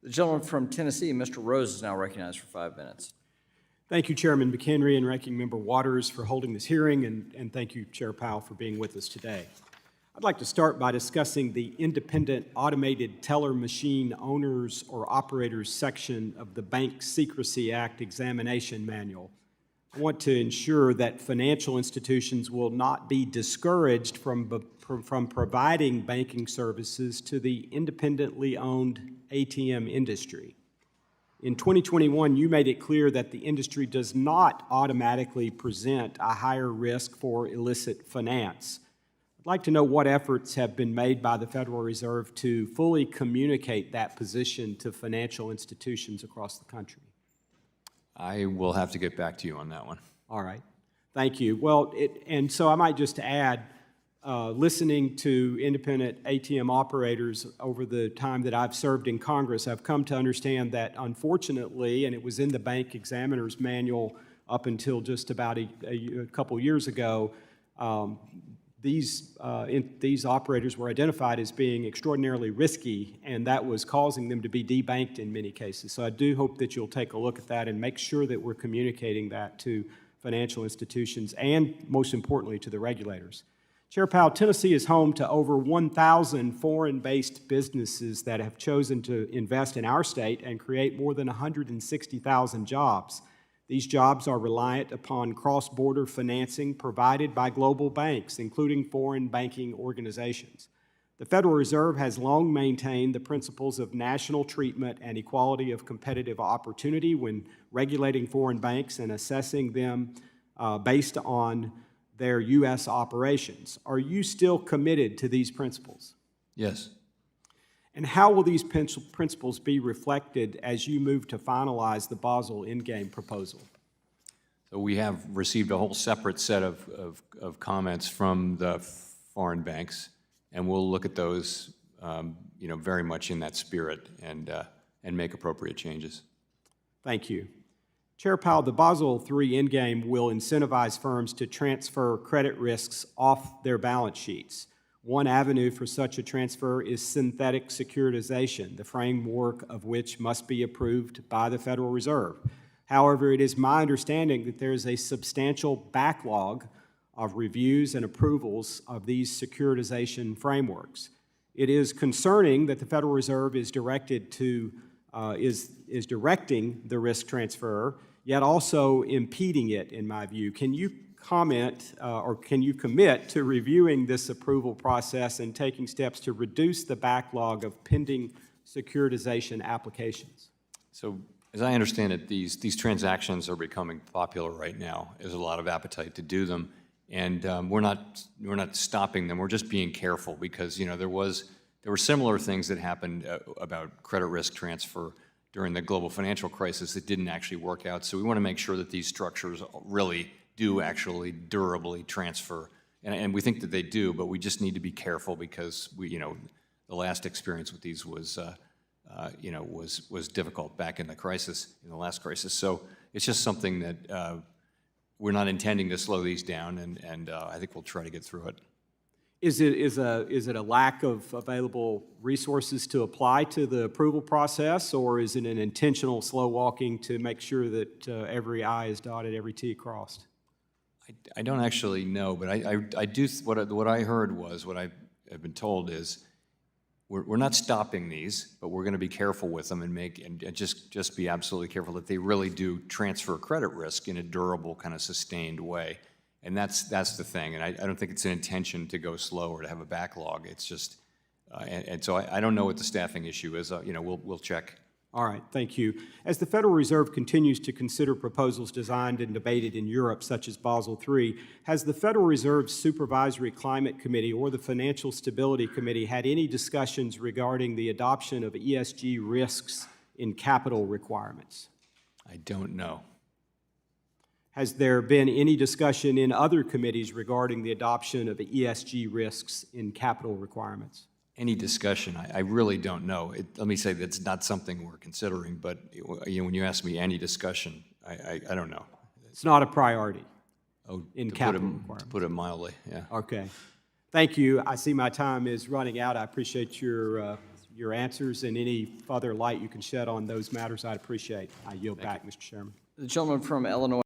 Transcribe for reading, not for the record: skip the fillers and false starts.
The gentleman from Tennessee, Mr. Rose, is now recognized for 5 minutes. Thank you, Chairman McHenry and Ranking Member Waters, for holding this hearing, and thank you, Chair Powell, for being with us today. I'd like to start by discussing the Independent Automated Teller Machine Owners or Operators section of the Bank Secrecy Act Examination Manual. I want to ensure that financial institutions will not be discouraged from providing banking services to the independently owned ATM industry. In 2021, you made it clear that the industry does not automatically present a higher risk for illicit finance. I'd like to know what efforts have been made by the Federal Reserve to fully communicate that position to financial institutions across the country. I will have to get back to you on that one. All right. Thank you. Well, and so I might just add, listening to independent ATM operators over the time that I've served in Congress, I've come to understand that unfortunately, and it was in the Bank Examiner's Manual up until just about a couple years ago, these operators were identified as being extraordinarily risky, and that was causing them to be debanked in many cases. So I do hope that you'll take a look at that and make sure that we're communicating that to financial institutions and, most importantly, to the regulators. Chair Powell, Tennessee is home to over 1,000 foreign-based businesses that have chosen to invest in our state and create more than 160,000 jobs. These jobs are reliant upon cross-border financing provided by global banks, including foreign banking organizations. The Federal Reserve has long maintained the principles of national treatment and equality of competitive opportunity when regulating foreign banks and assessing them based on their U.S. operations. Are you still committed to these principles? Yes. And how will these principles be reflected as you move to finalize the Basel endgame proposal? So we have received a whole separate set of comments from the foreign banks, and we'll look at those, very much in that spirit and make appropriate changes. Thank you. Chair Powell, the Basel III endgame will incentivize firms to transfer credit risks off their balance sheets. One avenue for such a transfer is synthetic securitization, the framework of which must be approved by the Federal Reserve. However, it is my understanding that there is a substantial backlog of reviews and approvals of these securitization frameworks. It is concerning that the Federal Reserve is directing the risk transfer, yet also impeding it, in my view. Can you comment or can you commit to reviewing this approval process and taking steps to reduce the backlog of pending securitization applications? So as I understand it, these transactions are becoming popular right now. There's a lot of appetite to do them, and we're not stopping them. We're just being careful because there were similar things that happened about credit risk transfer during the global financial crisis that didn't actually work out. So we want to make sure that these structures really do actually durably transfer, and we think that they do, but we just need to be careful because the last experience with these was difficult back in the last crisis. So it's just something that we're not intending to slow these down, and I think we'll try to get through it. Is it a lack of available resources to apply to the approval process, or is it an intentional slow walking to make sure that every I is dotted, every T crossed? I don't actually know, but I do. What I heard was, what I have been told is, we're not stopping these, but we're going to be careful with them and just be absolutely careful that they really do transfer credit risk in a durable, kind of sustained way. And that's the thing. And I don't think it's an intention to go slow or to have a backlog. It's just, and so I don't know what the staffing issue is. We'll check. All right, thank you. As the Federal Reserve continues to consider proposals designed and debated in Europe, such as Basel III, has the Federal Reserve's Supervisory Climate Committee or the Financial Stability Committee had any discussions regarding the adoption of ESG risks in capital requirements? I don't know. Has there been any discussion in other committees regarding the adoption of ESG risks in capital requirements? Any discussion, I really don't know. Let me say that's not something we're considering, but when you ask me any discussion, I don't know. It's not a priority in capital requirements. To put it mildly, yeah. Okay. Thank you. I see my time is running out. I appreciate your your answers and any further light you can shed on those matters, I'd appreciate. I yield back, Mr. Chairman. The gentleman from Illinois